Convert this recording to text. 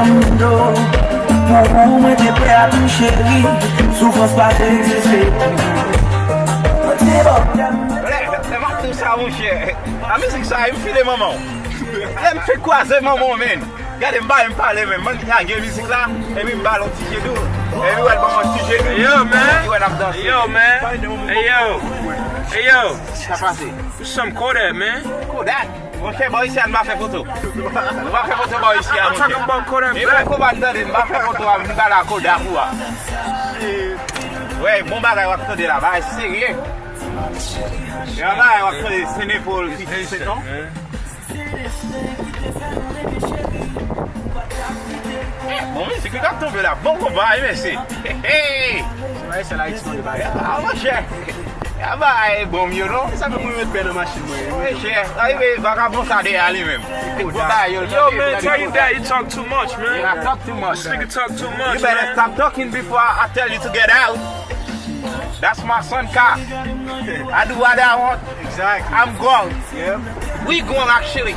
mundo. Mon mwen te pre a tou chéri, soufrans pa te disfeti. Lèman tout sa moun chè. A mizik sa yon file maman. Lèm fè kwa zè maman men. Gade mba yon pale men. Man yon gen mizik la, e mi mba lon ti jedou. E mi wèl maman ti jedou. Yo, man. Yon ap dansi. Hey, yo, man. Hey, yo. Hey, yo. Sa pase. What's some Kodak, man? Kodak. Mon chè boy si an mba fè foto. Mba fè foto boy si an I'm talking about Kodak E Black. mwen kou bandade mba fè foto a mba la Kodak ou a. Wey, bon bagay wak to de la ba, serye. Yon bagay wak to de Sénépol 57 ans. Bon, mais c'est que quand tombe là, bon combat, merci. Hey! Ouais, c'est là ils sont de bail. Ah, mon cher. Ah bah, bon mieux, non? Ça peut me mettre dans machine moi. Oui, cher. Arrivé, vagabond, ça dé aller même. Yo, man, tell your dad you talk too much, You man. talk too much. This nigga talk too You much, better man. stop talking before I tell you to get out. That's my son car. I do what I want. Exactly. I'm going. Yeah. We going actually.